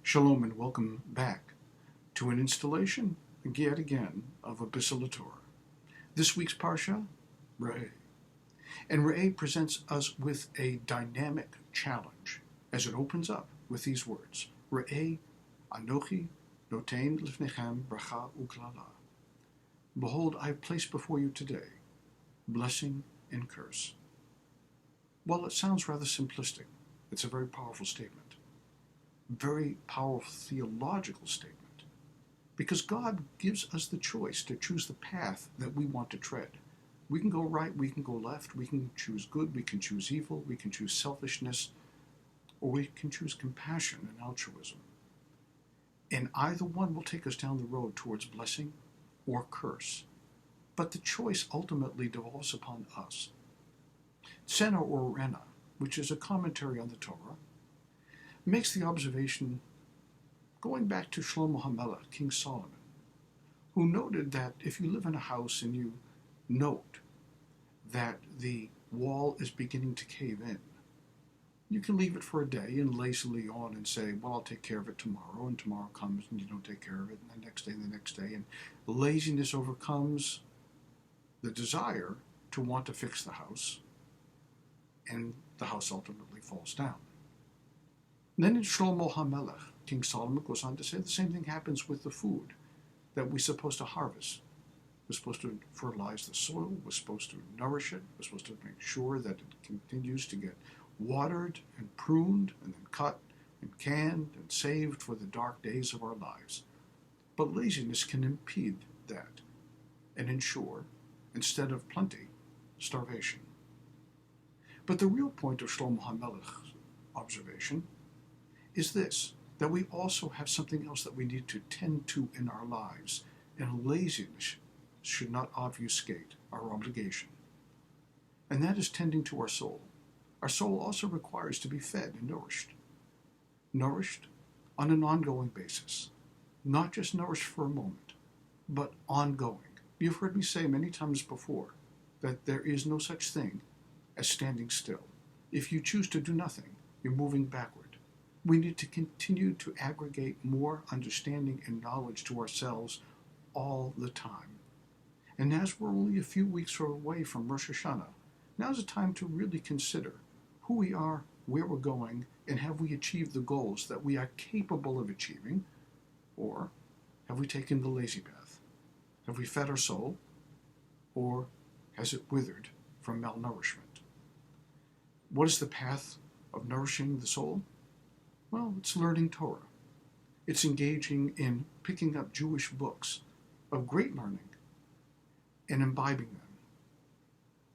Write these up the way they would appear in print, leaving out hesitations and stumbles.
Shalom and welcome back to an installation, yet again, of a Bisselle Torah. This week's Parsha, Re'eh. And Re'eh presents us with a dynamic challenge as it opens up with these words, Re'eh Anochi Noten Lifnechem Bracha Uklala. Behold, I have placed before you today blessing and curse. Well, it sounds rather simplistic. It's a very powerful statement. Very powerful theological statement, because God gives us the choice to choose the path that we want to tread. We can go right, we can go left, we can choose good, we can choose evil, we can choose selfishness, or we can choose compassion and altruism. And either one will take us down the road towards blessing or curse. But the choice ultimately devolves upon us. Sena or Rena, which is a commentary on the Torah, makes the observation going back to Shlomo HaMelech, King Solomon, who noted that if you live in a house and you note that the wall is beginning to cave in, you can leave it for a day and lazily on and say, well, I'll take care of it tomorrow, and tomorrow comes and you don't take care of it, and the next day, and laziness overcomes the desire to want to fix the house, and the house ultimately falls down. Then in Shlomo HaMelech, King Solomon goes on to say the same thing happens with the food that we're supposed to harvest. We're supposed to fertilize the soil, we're supposed to nourish it, we're supposed to make sure that it continues to get watered and pruned and then cut and canned and saved for the dark days of our lives. But laziness can impede that and ensure, instead of plenty, starvation. But the real point of Shlomo HaMelech's observation is this, that we also have something else that we need to tend to in our lives, and laziness should not obfuscate our obligation. And that is tending to our soul. Our soul also requires to be fed and nourished. Nourished on an ongoing basis. Not just nourished for a moment, but ongoing. You've heard me say many times before that there is no such thing as standing still. If you choose to do nothing, you're moving backward. We need to continue to aggregate more understanding and knowledge to ourselves all the time. And as we're only a few weeks away from Rosh Hashanah, now's the time to really consider who we are, where we're going, and have we achieved the goals that we are capable of achieving, or have we taken the lazy path? Have we fed our soul, or has it withered from malnourishment? What is the path of nourishing the soul? Well, it's learning Torah. It's engaging in picking up Jewish books of great learning and imbibing them,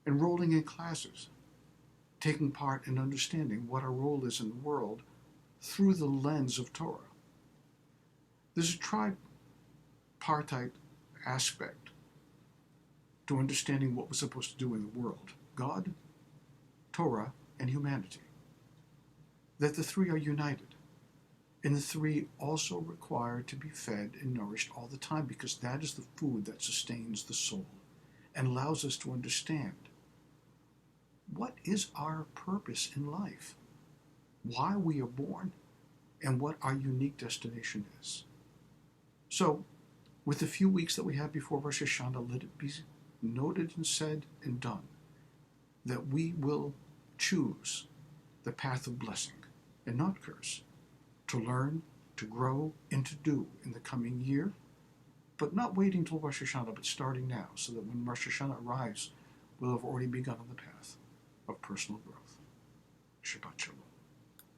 enrolling in classes, taking part in understanding what our role is in the world through the lens of Torah. There's a tripartite aspect to understanding what we're supposed to do in the world: God, Torah, and humanity. That the three are united. And the three also require to be fed and nourished all the time, because that is the food that sustains the soul and allows us to understand what is our purpose in life, why we are born, and what our unique destination is. So, with the few weeks that we have before Rosh Hashanah, let it be noted and said and done that we will choose the path of blessing and not curse, to learn, to grow, and to do in the coming year, but not waiting till Rosh Hashanah, but starting now, so that when Rosh Hashanah arrives, we'll have already begun on the path of personal growth. Shabbat Shalom.